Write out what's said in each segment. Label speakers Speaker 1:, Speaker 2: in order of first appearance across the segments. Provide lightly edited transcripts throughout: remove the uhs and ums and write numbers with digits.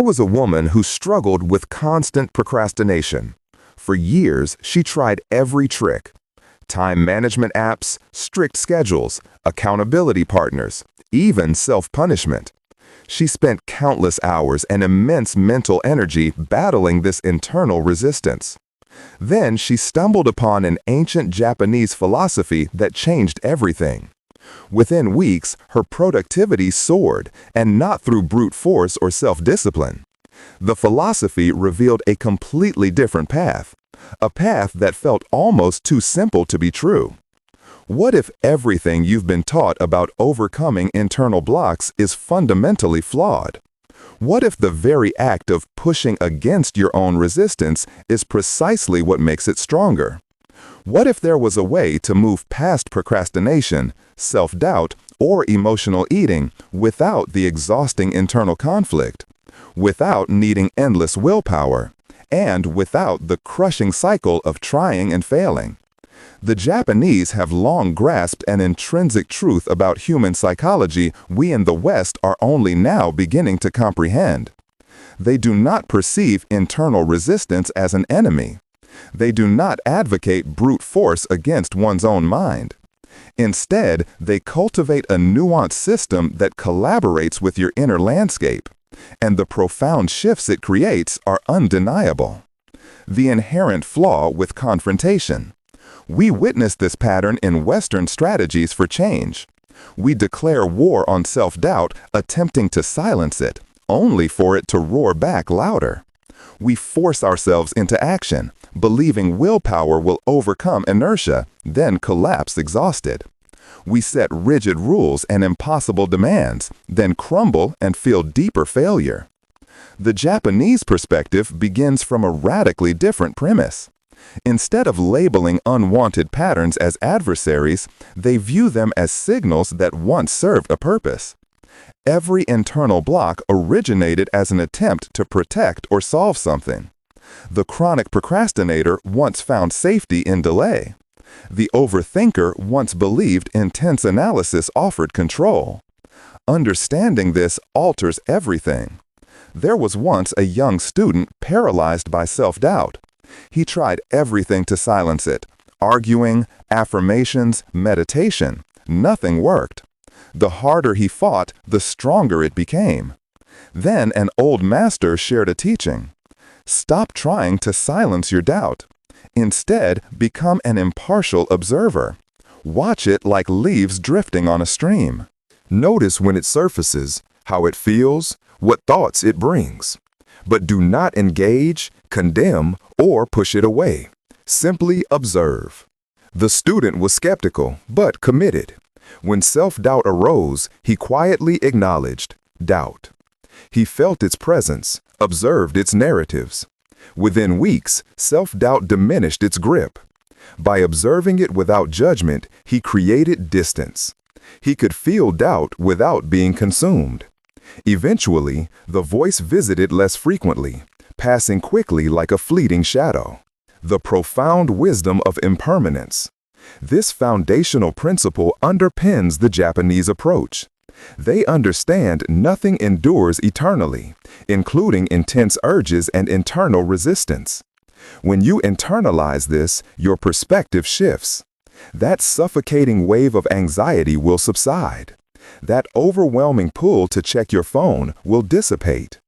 Speaker 1: There was a woman who struggled with constant procrastination. For years, she tried every trick: time management apps, strict schedules, accountability partners, even self-punishment. She spent countless hours and immense mental energy battling this internal resistance. Then she stumbled upon an ancient Japanese philosophy that changed everything. Within weeks, her productivity soared, and not through brute force or self-discipline. The philosophy revealed a completely different path, a path that felt almost too simple to be true. What if everything you've been taught about overcoming internal blocks is fundamentally flawed? What if the very act of pushing against your own resistance is precisely what makes it stronger? What if there was a way to move past procrastination, self-doubt, or emotional eating without the exhausting internal conflict, without needing endless willpower, and without the crushing cycle of trying and failing? The Japanese have long grasped an intrinsic truth about human psychology we in the West are only now beginning to comprehend. They do not perceive internal resistance as an enemy. They do not advocate brute force against one's own mind. Instead, they cultivate a nuanced system that collaborates with your inner landscape, and the profound shifts it creates are undeniable. The inherent flaw with confrontation. We witness this pattern in Western strategies for change. We declare war on self-doubt, attempting to silence it, only for it to roar back louder. We force ourselves into action, believing willpower will overcome inertia, then collapse exhausted. We set rigid rules and impossible demands, then crumble and feel deeper failure. The Japanese perspective begins from a radically different premise. Instead of labeling unwanted patterns as adversaries, they view them as signals that once served a purpose. Every internal block originated as an attempt to protect or solve something. The chronic procrastinator once found safety in delay. The overthinker once believed intense analysis offered control. Understanding this alters everything. There was once a young student paralyzed by self-doubt. He tried everything to silence it: arguing, affirmations, meditation. Nothing worked. The harder he fought, the stronger it became. Then an old master shared a teaching. Stop trying to silence your doubt. Instead, become an impartial observer. Watch it like leaves drifting on a stream. Notice when it surfaces, how it feels, what thoughts it brings. But do not engage, condemn, or push it away. Simply observe. The student was skeptical, but committed. When self-doubt arose, he quietly acknowledged doubt. He felt its presence, observed its narratives. Within weeks, self-doubt diminished its grip. By observing it without judgment, he created distance. He could feel doubt without being consumed. Eventually, the voice visited less frequently, passing quickly like a fleeting shadow. The profound wisdom of impermanence. This foundational principle underpins the Japanese approach. They understand nothing endures eternally, including intense urges and internal resistance. When you internalize this, your perspective shifts. That suffocating wave of anxiety will subside. That overwhelming pull to check your phone will dissipate.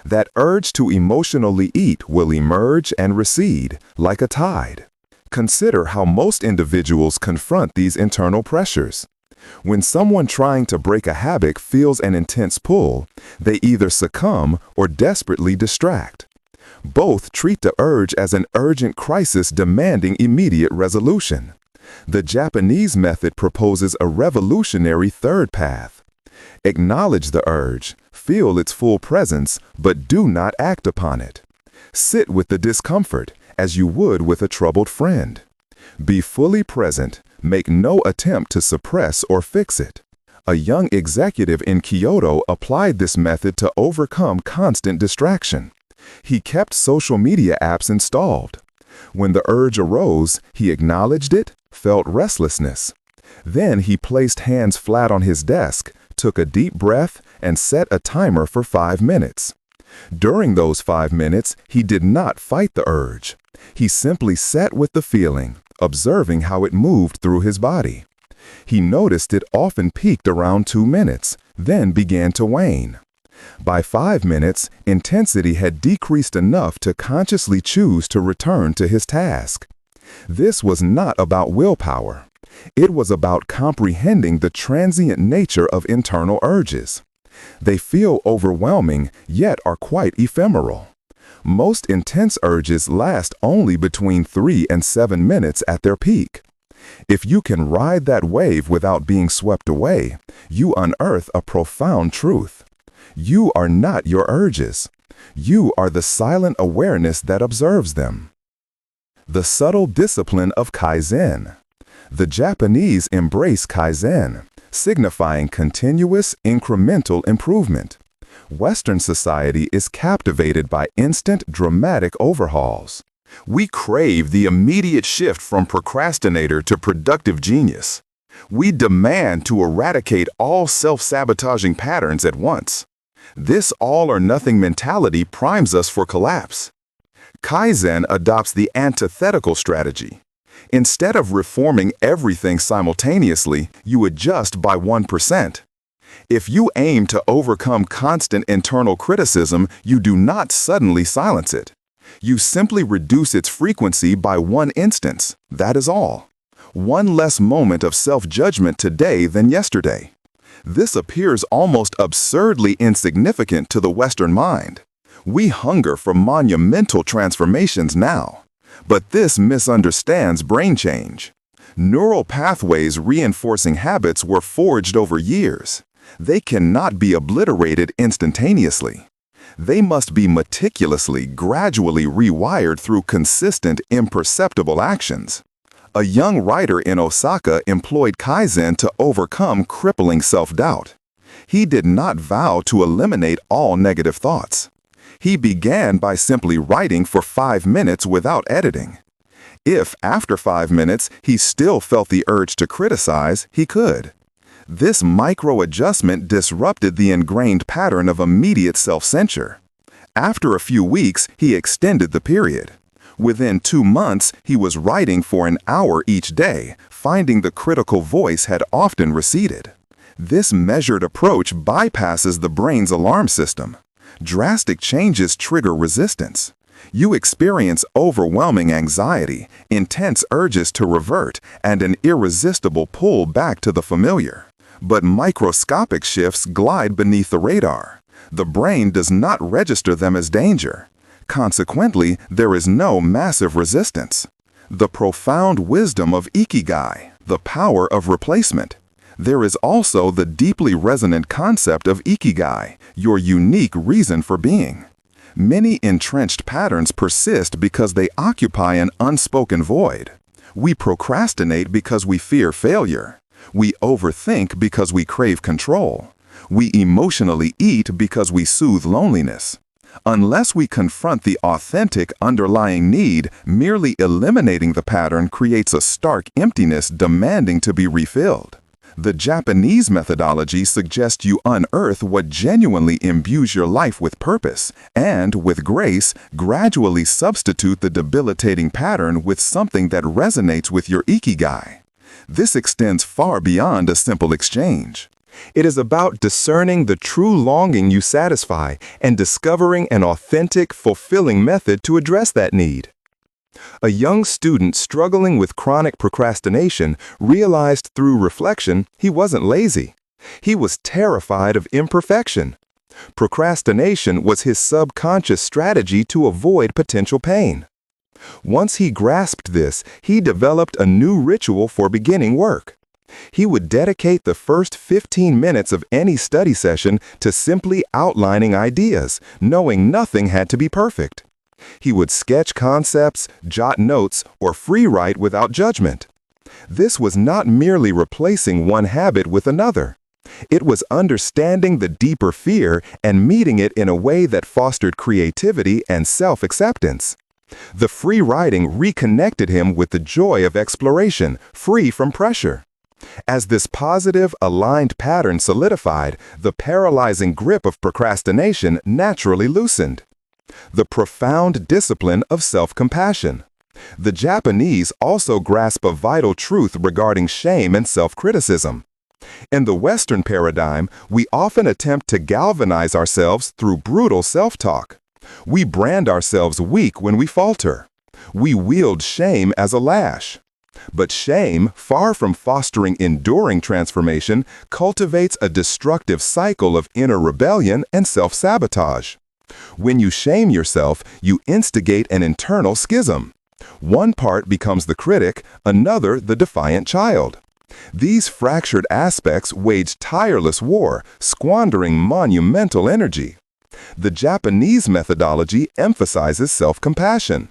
Speaker 1: That urge to emotionally eat will emerge and recede like a tide. Consider how most individuals confront these internal pressures. When someone trying to break a habit feels an intense pull, they either succumb or desperately distract. Both treat the urge as an urgent crisis demanding immediate resolution. The Japanese method proposes a revolutionary third path. Acknowledge the urge, feel its full presence, but do not act upon it. Sit with the discomfort as you would with a troubled friend. Be fully present, make no attempt to suppress or fix it. A young executive in Kyoto applied this method to overcome constant distraction. He kept social media apps installed. When the urge arose, he acknowledged it, felt restlessness. Then he placed hands flat on his desk, took a deep breath, and set a timer for 5 minutes. During those 5 minutes, he did not fight the urge. He simply sat with the feeling, observing how it moved through his body. He noticed it often peaked around 2 minutes, then began to wane. By 5 minutes, intensity had decreased enough to consciously choose to return to his task. This was not about willpower. It was about comprehending the transient nature of internal urges. They feel overwhelming, yet are quite ephemeral. Most intense urges last only between 3 and 7 minutes at their peak. If you can ride that wave without being swept away, you unearth a profound truth. You are not your urges. You are the silent awareness that observes them. The subtle discipline of Kaizen. The Japanese embrace Kaizen, signifying continuous, incremental improvement. Western society is captivated by instant, dramatic overhauls. We crave the immediate shift from procrastinator to productive genius. We demand to eradicate all self-sabotaging patterns at once. This all-or-nothing mentality primes us for collapse. Kaizen adopts the antithetical strategy. Instead of reforming everything simultaneously, you adjust by 1%. If you aim to overcome constant internal criticism, you do not suddenly silence it. You simply reduce its frequency by 1 instance. That is all. 1 less moment of self-judgment today than yesterday. This appears almost absurdly insignificant to the Western mind. We hunger for monumental transformations now. But this misunderstands brain change. Neural pathways reinforcing habits were forged over years. They cannot be obliterated instantaneously. They must be meticulously, gradually rewired through consistent, imperceptible actions. A young writer in Osaka employed Kaizen to overcome crippling self-doubt. He did not vow to eliminate all negative thoughts. He began by simply writing for 5 minutes without editing. If, after 5 minutes, he still felt the urge to criticize, he could. This micro-adjustment disrupted the ingrained pattern of immediate self-censure. After a few weeks, he extended the period. Within 2 months, he was writing for an hour each day, finding the critical voice had often receded. This measured approach bypasses the brain's alarm system. Drastic changes trigger resistance. You experience overwhelming anxiety, intense urges to revert, and an irresistible pull back to the familiar. But microscopic shifts glide beneath the radar. The brain does not register them as danger. Consequently, there is no massive resistance. The profound wisdom of Ikigai, the power of replacement. There is also the deeply resonant concept of Ikigai, your unique reason for being. Many entrenched patterns persist because they occupy an unspoken void. We procrastinate because we fear failure. We overthink because we crave control. We emotionally eat because we soothe loneliness. Unless we confront the authentic underlying need, merely eliminating the pattern creates a stark emptiness demanding to be refilled. The Japanese methodology suggests you unearth what genuinely imbues your life with purpose, and, with grace, gradually substitute the debilitating pattern with something that resonates with your Ikigai. This extends far beyond a simple exchange. It is about discerning the true longing you satisfy and discovering an authentic, fulfilling method to address that need. A young student struggling with chronic procrastination realized through reflection he wasn't lazy. He was terrified of imperfection. Procrastination was his subconscious strategy to avoid potential pain. Once he grasped this, he developed a new ritual for beginning work. He would dedicate the first 15 minutes of any study session to simply outlining ideas, knowing nothing had to be perfect. He would sketch concepts, jot notes, or free write without judgment. This was not merely replacing one habit with another. It was understanding the deeper fear and meeting it in a way that fostered creativity and self-acceptance. The free writing reconnected him with the joy of exploration, free from pressure. As this positive, aligned pattern solidified, the paralyzing grip of procrastination naturally loosened. The profound discipline of self-compassion. The Japanese also grasp a vital truth regarding shame and self-criticism. In the Western paradigm, we often attempt to galvanize ourselves through brutal self-talk. We brand ourselves weak when we falter. We wield shame as a lash. But shame, far from fostering enduring transformation, cultivates a destructive cycle of inner rebellion and self-sabotage. When you shame yourself, you instigate an internal schism. One part becomes the critic, another the defiant child. These fractured aspects wage tireless war, squandering monumental energy. The Japanese methodology emphasizes self-compassion.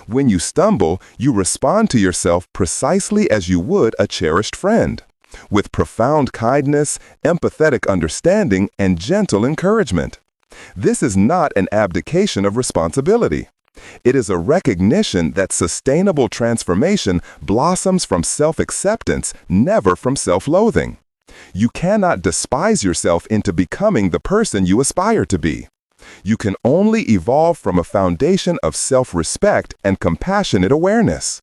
Speaker 1: When you stumble, you respond to yourself precisely as you would a cherished friend, with profound kindness, empathetic understanding, and gentle encouragement. This is not an abdication of responsibility. It is a recognition that sustainable transformation blossoms from self-acceptance, never from self-loathing. You cannot despise yourself into becoming the person you aspire to be. You can only evolve from a foundation of self-respect and compassionate awareness.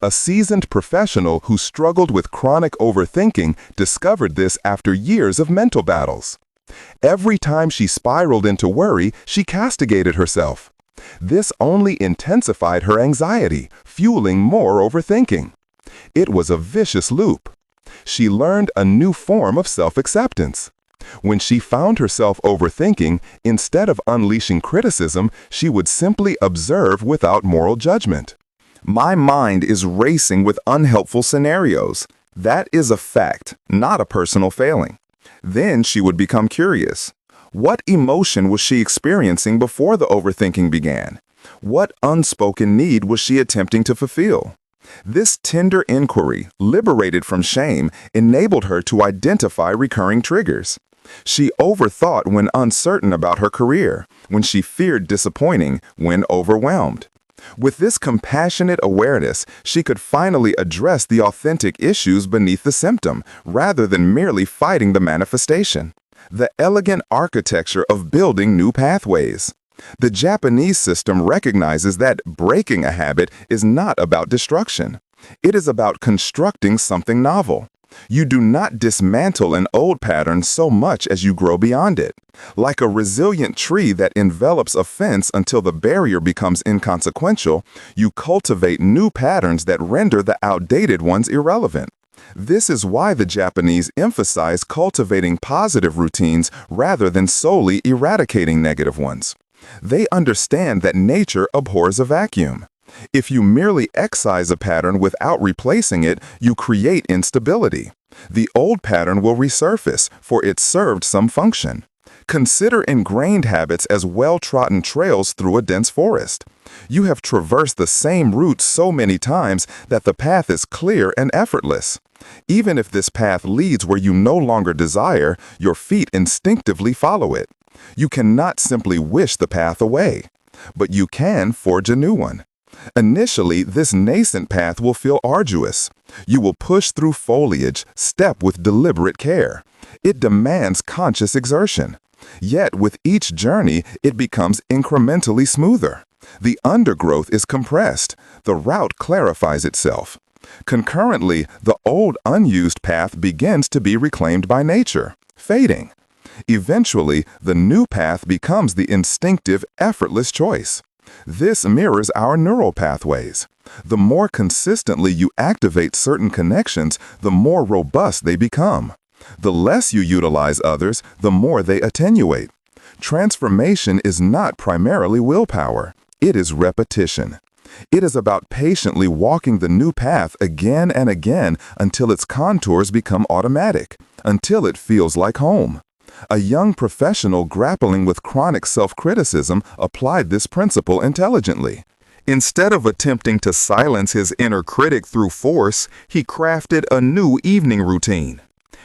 Speaker 1: A seasoned professional who struggled with chronic overthinking discovered this after years of mental battles. Every time she spiraled into worry, she castigated herself. This only intensified her anxiety, fueling more overthinking. It was a vicious loop. She learned a new form of self-acceptance. When she found herself overthinking, instead of unleashing criticism, she would simply observe without moral judgment. My mind is racing with unhelpful scenarios. That is a fact, not a personal failing. Then she would become curious. What emotion was she experiencing before the overthinking began? What unspoken need was she attempting to fulfill? This tender inquiry, liberated from shame, enabled her to identify recurring triggers. She overthought when uncertain about her career, when she feared disappointing, when overwhelmed. With this compassionate awareness, she could finally address the authentic issues beneath the symptom, rather than merely fighting the manifestation. The elegant architecture of building new pathways. The Japanese system recognizes that breaking a habit is not about destruction. It is about constructing something novel. You do not dismantle an old pattern so much as you grow beyond it. Like a resilient tree that envelops a fence until the barrier becomes inconsequential, you cultivate new patterns that render the outdated ones irrelevant. This is why the Japanese emphasize cultivating positive routines rather than solely eradicating negative ones. They understand that nature abhors a vacuum. If you merely excise a pattern without replacing it, you create instability. The old pattern will resurface, for it served some function. Consider ingrained habits as well-trodden trails through a dense forest. You have traversed the same route so many times that the path is clear and effortless. Even if this path leads where you no longer desire, your feet instinctively follow it. You cannot simply wish the path away, but you can forge a new one. Initially, this nascent path will feel arduous. You will push through foliage, step with deliberate care. It demands conscious exertion. Yet, with each journey, it becomes incrementally smoother. The undergrowth is compressed. The route clarifies itself. Concurrently, the old unused path begins to be reclaimed by nature, fading. Eventually, the new path becomes the instinctive, effortless choice. This mirrors our neural pathways. The more consistently you activate certain connections, the more robust they become. The less you utilize others, the more they attenuate. Transformation is not primarily willpower. It is repetition. It is about patiently walking the new path again and again until its contours become automatic, until it feels like home. A young professional grappling with chronic self-criticism applied this principle intelligently. Instead of attempting to silence his inner critic through force, he crafted a new evening routine.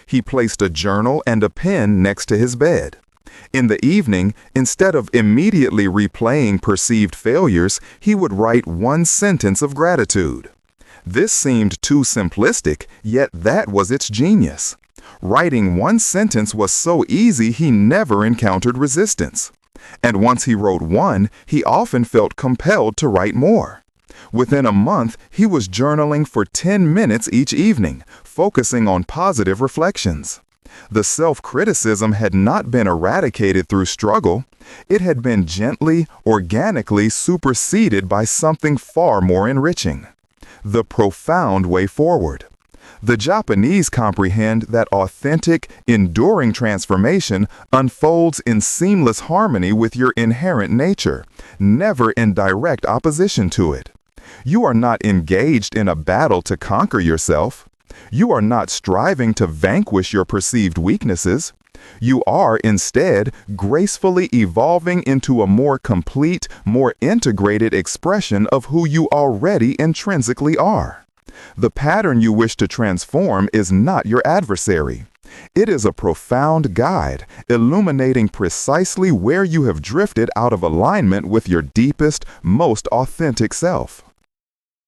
Speaker 1: He placed a journal and a pen next to his bed. In the evening, instead of immediately replaying perceived failures, he would write one sentence of gratitude. This seemed too simplistic, yet that was its genius. Writing one sentence was so easy he never encountered resistance. And once he wrote one, he often felt compelled to write more. Within a month, he was journaling for 10 minutes each evening, focusing on positive reflections. The self-criticism had not been eradicated through struggle. It had been gently, organically superseded by something far more enriching: the profound way forward. The Japanese comprehend that authentic, enduring transformation unfolds in seamless harmony with your inherent nature, never in direct opposition to it. You are not engaged in a battle to conquer yourself. You are not striving to vanquish your perceived weaknesses. You are instead gracefully evolving into a more complete, more integrated expression of who you already intrinsically are. The pattern you wish to transform is not your adversary. It is a profound guide, illuminating precisely where you have drifted out of alignment with your deepest, most authentic self.